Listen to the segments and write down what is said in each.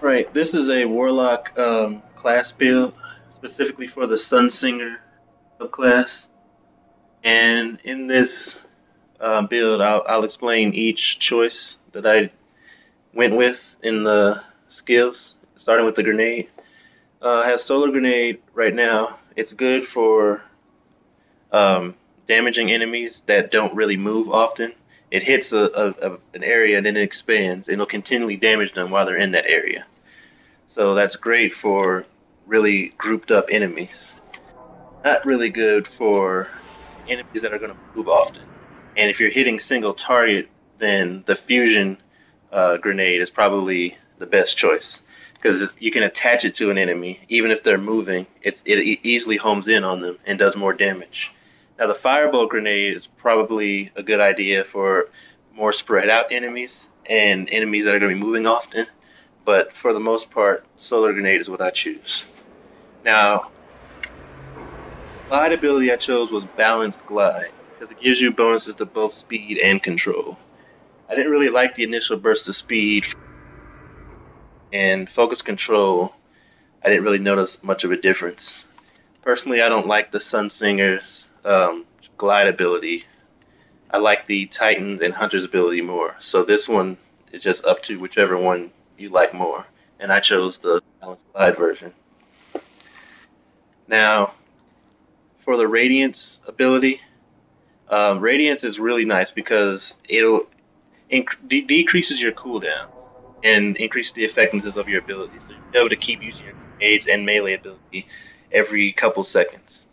Right, this is a Warlock class build specifically for the Sunsinger subclass. And in this build, I'll explain each choice that I went with in the skills, starting with the grenade. Has solar grenade right now. It's good for damaging enemies that don't really move often. It hits an area and then it expands, and it'll continually damage them while they're in that area. So that's great for really grouped up enemies. Not really good for enemies that are going to move often. And if you're hitting single target, then the fusion grenade is probably the best choice because you can attach it to an enemy even if they're moving. It easily homes in on them and does more damage. Now the fireball grenade is probably a good idea for more spread out enemies and enemies that are going to be moving often. But for the most part, solar grenade is what I choose. Now, glide ability I chose was balanced glide because it gives you bonuses to both speed and control. I didn't really like the initial burst of speed and focus control. I didn't really notice much of a difference. Personally, I don't like the Sunsinger's glide ability. I like the Titan's and Hunter's ability more. So this one is just up to whichever one you like more. And I chose the balanced glide version. Now, for the Radiance ability, Radiance is really nice because it'll decreases your cooldowns and increases the effectiveness of your abilities. So you'll be able to keep using your grenades and melee ability every couple seconds.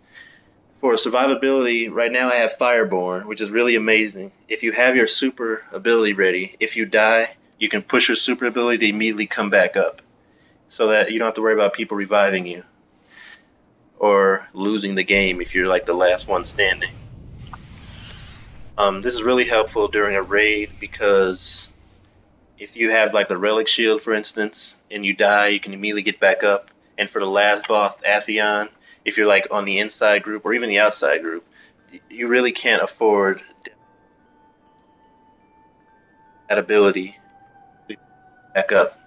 For survivability, right now I have Fireborn, which is really amazing. If you have your super ability ready, if you die, you can push your super ability to immediately come back up so that you don't have to worry about people reviving you or losing the game if you're like the last one standing. This is really helpful during a raid because if you have like the relic shield, for instance, and you die, you can immediately get back up. And for the last boss, Atheon, if you're like on the inside group or even the outside group, you really can't afford that ability to back up.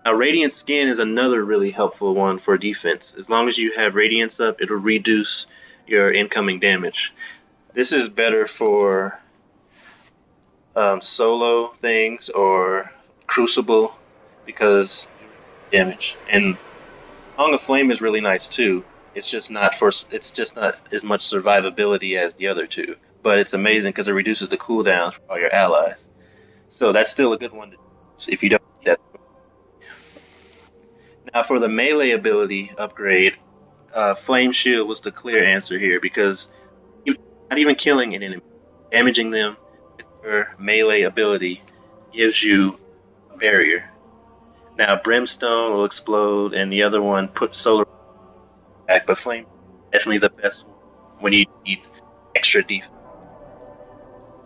Now, Radiant Skin is another really helpful one for defense. As long as you have Radiance up, it'll reduce your incoming damage. This is better for solo things or Crucible because damage. And Song of Flame is really nice too. It's just not as much survivability as the other two, but it's amazing because it reduces the cooldowns for all your allies. So that's still a good one to use if you don't need that. Now for the melee ability upgrade, Flame Shield was the clear answer here because you're not even killing an enemy, damaging them with your melee ability gives you a barrier. Now Brimstone will explode, and the other one puts solar back, but Flame definitely the best one when you need extra defense.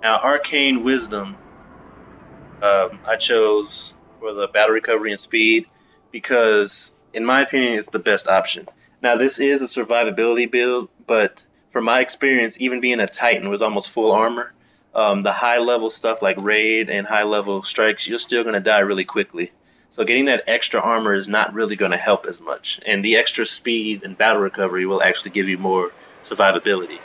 Now Arcane Wisdom, I chose for the battle recovery and speed because, in my opinion, it's the best option. Now this is a survivability build, but from my experience, even being a Titan with almost full armor, the high level stuff like raid and high level strikes, you're still going to die really quickly. So getting that extra armor is not really going to help as much. And the extra speed and battle recovery will actually give you more survivability.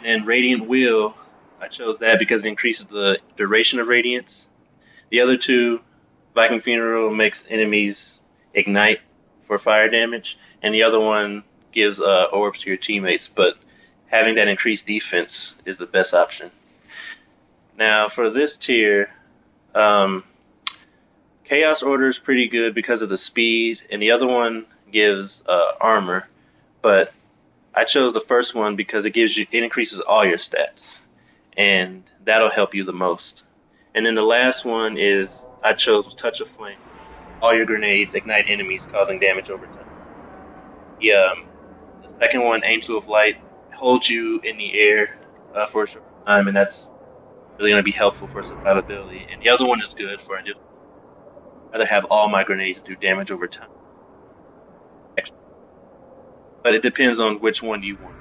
And Radiant Wheel, I chose that because it increases the duration of Radiance. The other two, Viking Funeral makes enemies ignite for fire damage. And the other one gives orbs to your teammates. But having that increased defense is the best option. Now for this tier, Chaos Order is pretty good because of the speed, and the other one gives armor. But I chose the first one because it increases all your stats, and that'll help you the most. And then the last one is I chose Touch of Flame. All your grenades ignite enemies, causing damage over time. The second one, Angel of Light, holds you in the air for a short time, and that's really going to be helpful for survivability. And the other one is good for just rather have all my grenades do damage over time. But it depends on which one you want.